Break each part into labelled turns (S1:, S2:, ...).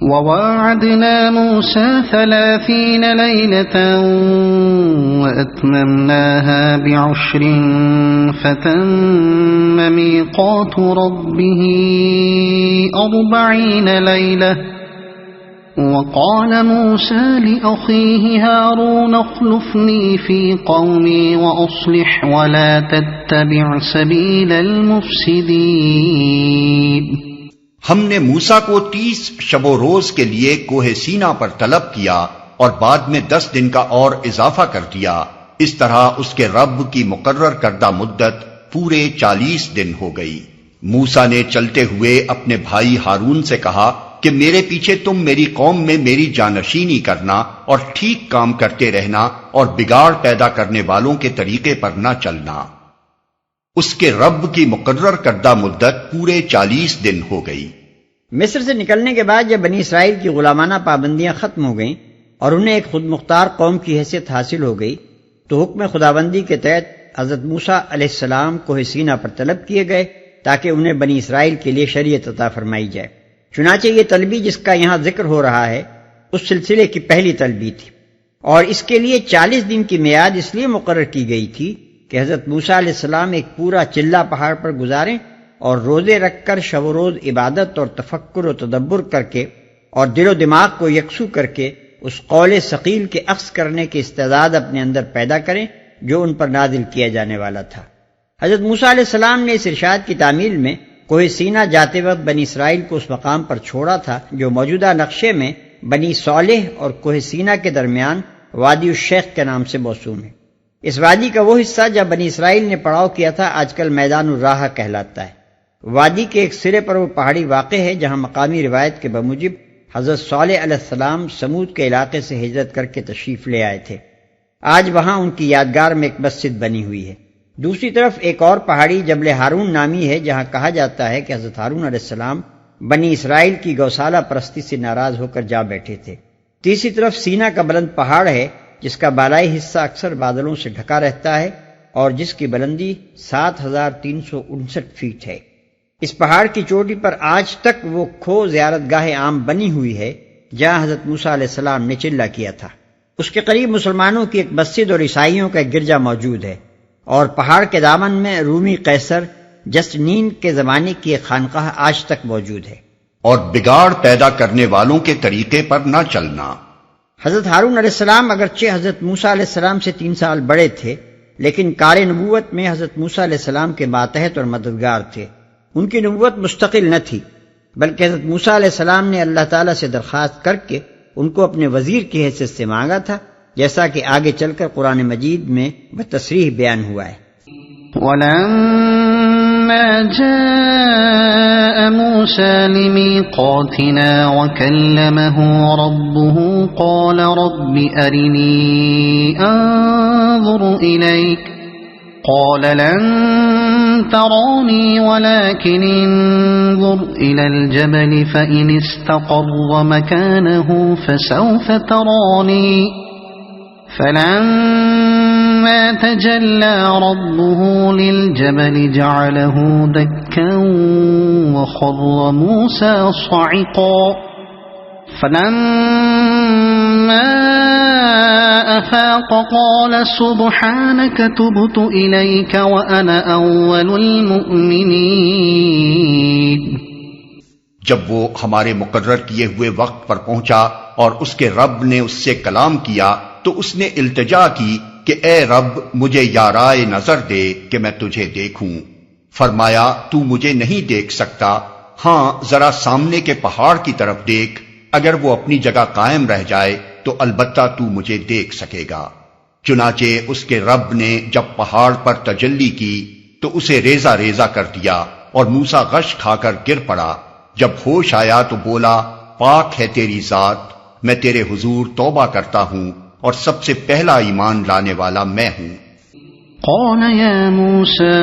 S1: وواعدنا موسى 30 ليلة وأتممناها ب10 فتم ميقات ربه 40 ليلة وقال موسى لأخيه هارون اخلفني في قومي وأصلح ولا تتبع سبيل المفسدين۔
S2: ہم نے موسیٰ کو 30 شب و روز کے لیے کوہ سینا پر طلب کیا اور بعد میں 10 دن کا اور اضافہ کر دیا، اس طرح اس کے رب کی مقرر کردہ مدت پورے 40 دن ہو گئی۔ موسیٰ نے چلتے ہوئے اپنے بھائی ہارون سے کہا کہ میرے پیچھے تم میری قوم میں میری جانشینی کرنا اور ٹھیک کام کرتے رہنا اور بگاڑ پیدا کرنے والوں کے طریقے پر نہ چلنا۔ اس کے رب کی مقرر کردہ مدت پورے 40 دن ہو گئی۔
S3: مصر سے نکلنے کے بعد جب بنی اسرائیل کی غلامانہ پابندیاں ختم ہو گئیں اور انہیں ایک خود مختار قوم کی حیثیت حاصل ہو گئی تو حکم خداوندی کے تحت حضرت موسیٰ علیہ السلام کوہ سینا پر طلب کیے گئے تاکہ انہیں بنی اسرائیل کے لیے شریعت عطا فرمائی جائے۔ چنانچہ یہ طلبی جس کا یہاں ذکر ہو رہا ہے اس سلسلے کی پہلی طلبی تھی، اور اس کے لیے 40 دن کی میعاد اس لیے مقرر کی گئی تھی کہ حضرت موسیٰ علیہ السلام ایک پورا چلہ پہاڑ پر گزاریں اور روزے رکھ کر شب و روز عبادت اور تفکر و تدبر کر کے اور دل و دماغ کو یکسو کر کے اس قول ثقیل کے اخذ کرنے کی استعداد اپنے اندر پیدا کریں جو ان پر نازل کیا جانے والا تھا۔ حضرت موسیٰ علیہ السلام نے اس ارشاد کی تعمیل میں کوہ سینا جاتے وقت بنی اسرائیل کو اس مقام پر چھوڑا تھا جو موجودہ نقشے میں بنی صالح اور کوہ سینا کے درمیان وادی الشیخ کے نام سے موسوم ہے۔ اس وادی کا وہ حصہ جب بنی اسرائیل نے پڑاؤ کیا تھا آج کل میدان الراحہ کہلاتا ہے۔ وادی کے ایک سرے پر وہ پہاڑی واقع ہے جہاں مقامی روایت کے بموجب حضرت صالح علیہ السلام سمود کے علاقے سے ہجرت کر کے تشریف لے آئے تھے۔ آج وہاں ان کی یادگار میں ایک مسجد بنی ہوئی ہے۔ دوسری طرف ایک اور پہاڑی جبل ہارون نامی ہے جہاں کہا جاتا ہے کہ حضرت ہارون علیہ السلام بنی اسرائیل کی گوسالہ پرستی سے ناراض ہو کر جا بیٹھے تھے۔ تیسری طرف سینا کا بلند پہاڑ ہے جس کا بالائی حصہ اکثر بادلوں سے ڈھکا رہتا ہے اور جس کی بلندی 7359 فیٹ ہے۔ اس پہاڑ کی چوٹی پر آج تک وہ کھو زیارت گاہ عام بنی ہوئی ہے جہاں حضرت موسیٰ علیہ السلام نے چلہ کیا تھا۔ اس کے قریب مسلمانوں کی ایک مسجد اور عیسائیوں کا ایک گرجا موجود ہے، اور پہاڑ کے دامن میں رومی قیصر جسٹنین کے زمانے کی ایک خانقاہ آج تک موجود ہے۔
S2: اور بگاڑ پیدا کرنے والوں کے طریقے پر نہ چلنا۔
S3: حضرت ہارون علیہ السلام اگرچہ حضرت موسیٰ علیہ السلام سے 3 سال بڑے تھے لیکن کار نبوت میں حضرت موسیٰ علیہ السلام کے ماتحت اور مددگار تھے۔ ان کی نبوت مستقل نہ تھی بلکہ حضرت موسیٰ علیہ السلام نے اللہ تعالیٰ سے درخواست کر کے ان کو اپنے وزیر کی حیثیت سے مانگا تھا، جیسا کہ آگے چل کر قرآن مجید میں بتصریح بیان ہوا ہے۔
S1: وَلَمَّا جَاءَ مُوسَى لِمِيقَاتِنَا وَكَلَّمَهُ رَبُّهُ قَالَ رَبِّ أَرِنِي أَنظُرْ إِلَيْكَ قَالَ لَن تَرَانِي وَلَكِنِ انظُرْ إِلَى الْجَبَلِ فَإِنِ اسْتَقَرَّ مَكَانَهُ فَسَوْفَ تَرَانِي فَلَمَّا تَجَلَّى رَبُّهُ لِلْجَبَلِ جَعَلَهُ دَكًّا وَخَرَّ مُوسَى صَعِقًا فَلَمَّا أَفَاقَ قَالَ سُبْحَانَكَ تُبْتُ إِلَيْكَ وَأَنَا أَوَّلُ الْمُؤْمِنِينَ۔
S2: جب وہ ہمارے مقرر کیے ہوئے وقت پر پہنچا اور اس کے رب نے اس سے کلام کیا تو اس نے التجا کی کہ اے رب مجھے یارائے نظر دے کہ میں تجھے دیکھوں۔ فرمایا تو مجھے نہیں دیکھ سکتا، ہاں ذرا سامنے کے پہاڑ کی طرف دیکھ، اگر وہ اپنی جگہ قائم رہ جائے تو البتہ تو مجھے دیکھ سکے گا۔ چنانچہ اس کے رب نے جب پہاڑ پر تجلی کی تو اسے ریزہ ریزہ کر دیا اور موسیٰ غش کھا کر گر پڑا۔ جب ہوش آیا تو بولا پاک ہے تیری ذات، میں تیرے حضور توبہ کرتا ہوں اور سب سے پہلا ایمان لانے والا میں ہوں۔
S1: قال يا موسى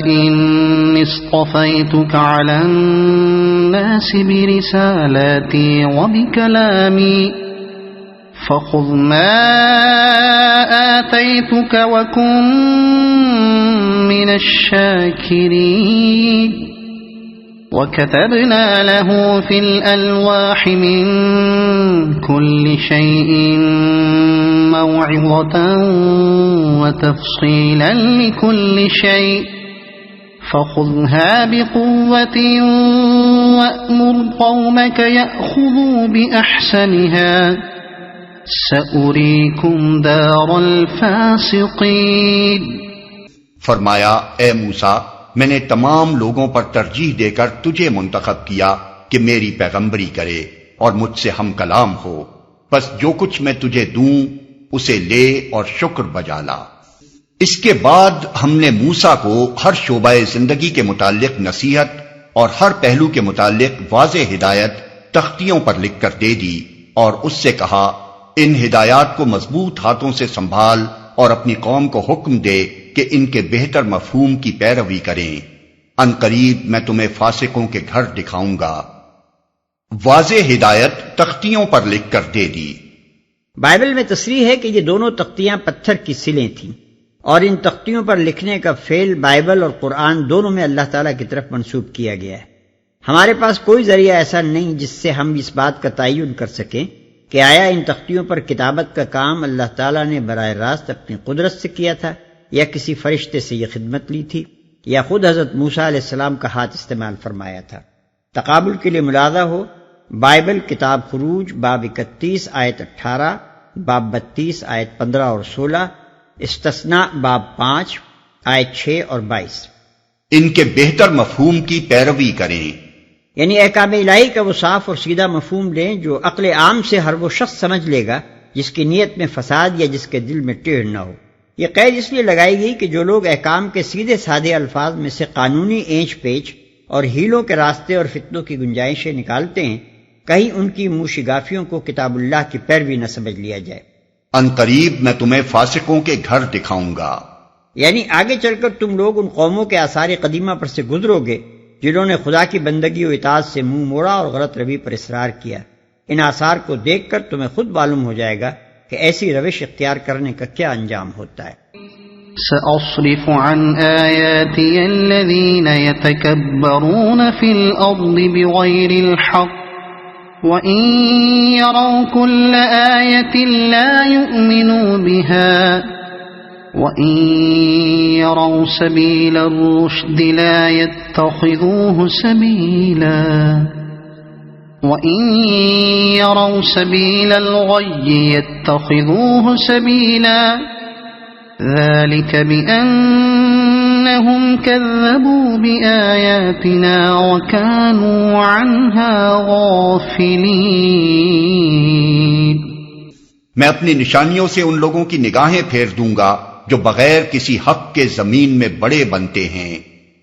S1: إني اصطفيتك على الناس برسالاتي وبكلامي فخذ ما آتيتك وكن من الشاكرين۔ وكتبنا له في الألواح من كل شيء موعظة وتفصيلا لكل شيء فخذها بقوة وأمر قومك يأخذوا بأحسنها سأريكم دار الفاسقين۔
S2: فرمایا اے موسیٰ، میں نے تمام لوگوں پر ترجیح دے کر تجھے منتخب کیا کہ میری پیغمبری کرے اور مجھ سے ہم کلام ہو، بس جو کچھ میں تجھے دوں اسے لے اور شکر بجا لا۔ اس کے بعد ہم نے موسیٰ کو ہر شعبہ زندگی کے متعلق نصیحت اور ہر پہلو کے متعلق واضح ہدایت تختیوں پر لکھ کر دے دی، اور اس سے کہا ان ہدایات کو مضبوط ہاتھوں سے سنبھال اور اپنی قوم کو حکم دے کہ ان کے بہتر مفہوم کی پیروی کریں، ان قریب میں تمہیں فاسقوں کے گھر دکھاؤں گا۔ واضح ہدایت تختیوں پر لکھ کر دے دی۔
S3: بائبل میں تصریح ہے کہ یہ دونوں تختیاں پتھر کی سلیں تھیں، اور ان تختیوں پر لکھنے کا فعل بائبل اور قرآن دونوں میں اللہ تعالیٰ کی طرف منسوب کیا گیا ہے۔ ہمارے پاس کوئی ذریعہ ایسا نہیں جس سے ہم اس بات کا تعین کر سکیں کہ آیا ان تختیوں پر کتابت کا کام اللہ تعالیٰ نے براہ راست اپنی قدرت سے کیا تھا، یا کسی فرشتے سے یہ خدمت لی تھی، یا خود حضرت موسیٰ علیہ السلام کا ہاتھ استعمال فرمایا تھا۔ تقابل کے لیے ملاحظہ ہو، بائبل کتاب خروج باب 31 آیت 18، باب 32 آیت 15 اور 16، استثناء باب 5 آیت 6 اور 22۔
S2: ان کے بہتر مفہوم کی پیروی کریں،
S3: یعنی احکام الہی کا وہ صاف اور سیدھا مفہوم لیں جو عقل عام سے ہر وہ شخص سمجھ لے گا جس کی نیت میں فساد یا جس کے دل میں ٹیڑھ نہ ہو۔ یہ قید اس لیے لگائی گئی کہ جو لوگ احکام کے سیدھے سادے الفاظ میں سے قانونی اینچ پیچ اور ہیلوں کے راستے اور فتنوں کی گنجائشیں نکالتے ہیں، کہیں ان کی موشگافیوں کو کتاب اللہ کی پیروی نہ سمجھ لیا جائے۔
S2: ان قریب میں تمہیں فاسقوں کے گھر دکھاؤں گا،
S3: یعنی آگے چل کر تم لوگ ان قوموں کے آثار قدیمہ پر سے گزرو گے جنہوں نے خدا کی بندگی و اطاعت سے منہ موڑا اور غلط روی پر اصرار کیا۔ ان آثار کو دیکھ کر تمہیں خود معلوم ہو جائے گا کہ ایسی روش اختیار کرنے کا کیا انجام ہوتا ہے۔
S1: سأصرف عن آياتي الذين يتكبرون في الأرض بغير الحق وإن يروا كل آية لا يؤمنوا بها وإن يروا سبيل الرشد لا يتخذوه سبيلا وإن يروا سبيل الغي يتخذوه سبيلا ذلك بأنهم كذبوا بآياتنا وكانوا عنها غافلين۔
S2: میں اپنی نشانیوں سے ان لوگوں کی نگاہیں پھیر دوں گا جو بغیر کسی حق کے زمین میں بڑے بنتے ہیں،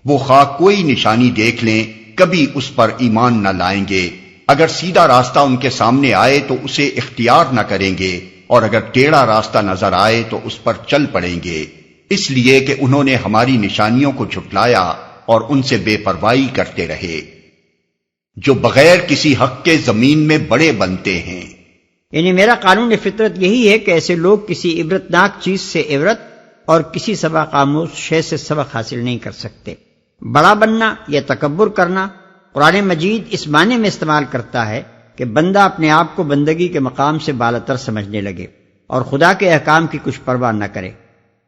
S2: وہ خواہ کوئی نشانی دیکھ لیں کبھی اس پر ایمان نہ لائیں گے، اگر سیدھا راستہ ان کے سامنے آئے تو اسے اختیار نہ کریں گے، اور اگر ٹیڑھا راستہ نظر آئے تو اس پر چل پڑیں گے، اس لیے کہ انہوں نے ہماری نشانیوں کو جھٹلایا اور ان سے بے پرواہی کرتے رہے۔ جو بغیر کسی حق کے زمین میں بڑے بنتے ہیں،
S3: یعنی میرا قانون فطرت یہی ہے کہ ایسے لوگ کسی عبرتناک چیز سے عبرت اور کسی سبق آموز شے سے سبق حاصل نہیں کر سکتے۔ بڑا بننا یا تکبر کرنا قرآن مجید اس معنی میں استعمال کرتا ہے کہ بندہ اپنے آپ کو بندگی کے مقام سے بالاتر سمجھنے لگے اور خدا کے احکام کی کچھ پرواہ نہ کرے،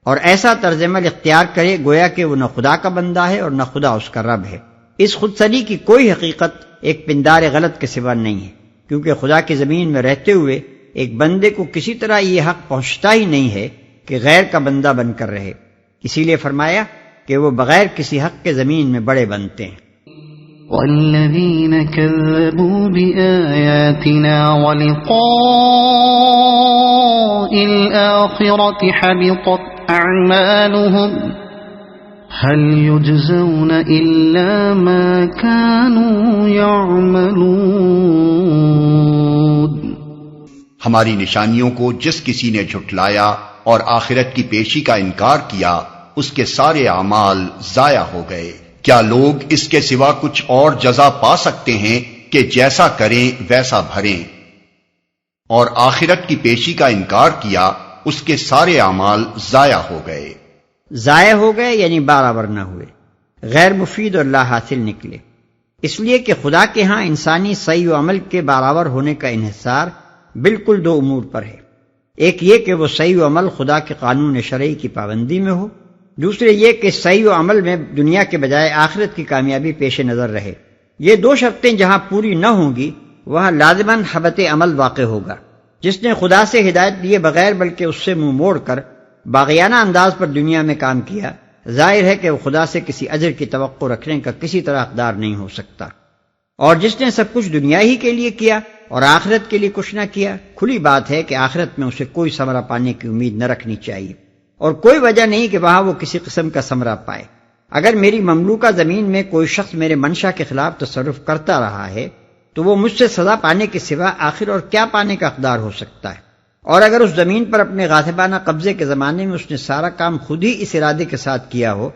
S3: اور ایسا طرز عمل اختیار کرے گویا کہ وہ نہ خدا کا بندہ ہے اور نہ خدا اس کا رب ہے۔ اس خودسری کی کوئی حقیقت ایک پندار غلط کے سوا نہیں ہے، کیونکہ خدا کی زمین میں رہتے ہوئے ایک بندے کو کسی طرح یہ حق پہنچتا ہی نہیں ہے کہ غیر کا بندہ بن کر رہے، اسی لیے فرمایا کہ وہ بغیر کسی حق کے زمین میں بڑے بنتے ہیں۔
S1: والذين كذبوا بآياتنا ولقاء الآخرة حبطت أعمالهم هل يجزون إلا ما كانوا يعملون۔
S2: ہماری نشانیوں کو جس کسی نے جھٹلایا اور آخرت کی پیشی کا انکار کیا، اس کے سارے اعمال ضائع ہو گئے۔ کیا لوگ اس کے سوا کچھ اور جزا پا سکتے ہیں کہ جیسا کریں ویسا بھریں؟ اور آخرت کی پیشی کا انکار کیا، اس کے سارے اعمال ضائع ہو گئے۔
S3: ضائع ہو گئے یعنی برابر نہ ہوئے، غیر مفید اور لا حاصل نکلے۔ اس لیے کہ خدا کے ہاں انسانی سعی و عمل کے برابر ہونے کا انحصار بالکل دو امور پر ہے، ایک یہ کہ وہ سعی و عمل خدا کے قانون شرعی کی پابندی میں ہو، دوسرے یہ کہ سعی و عمل میں دنیا کے بجائے آخرت کی کامیابی پیش نظر رہے۔ یہ دو شرطیں جہاں پوری نہ ہوں گی وہاں لازماً حبط عمل واقع ہوگا۔ جس نے خدا سے ہدایت لیے بغیر بلکہ اس سے منہ موڑ کر باغیانہ انداز پر دنیا میں کام کیا، ظاہر ہے کہ وہ خدا سے کسی اجر کی توقع رکھنے کا کسی طرح حقدار نہیں ہو سکتا۔ اور جس نے سب کچھ دنیا ہی کے لیے کیا اور آخرت کے لیے کچھ نہ کیا، کھلی بات ہے کہ آخرت میں اسے کوئی ثمرہ پانے کی امید نہ رکھنی چاہیے، اور کوئی وجہ نہیں کہ وہاں وہ کسی قسم کا ثمرہ پائے۔ اگر میری مملوکہ زمین میں کوئی شخص میرے منشا کے خلاف تصرف کرتا رہا ہے تو وہ مجھ سے سزا پانے کے سوا آخر اور کیا پانے کا حقدار ہو سکتا ہے؟ اور اگر اس زمین پر اپنے غاصبانہ قبضے کے زمانے میں اس نے سارا کام خود ہی اس ارادے کے ساتھ کیا ہو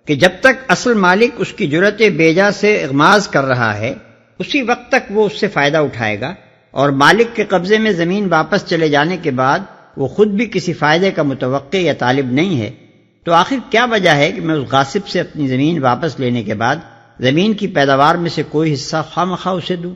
S3: کہ جب تک اصل مالک اس کی جرت بیجا سے اغماز کر رہا ہے اسی وقت تک وہ اس سے فائدہ اٹھائے گا، اور مالک کے قبضے میں زمین واپس چلے جانے کے بعد وہ خود بھی کسی فائدے کا متوقع یا طالب نہیں ہے، تو آخر کیا وجہ ہے کہ میں اس غاصب سے اپنی زمین واپس لینے کے بعد زمین کی پیداوار میں سے کوئی حصہ خواہ مخواہ اسے دوں؟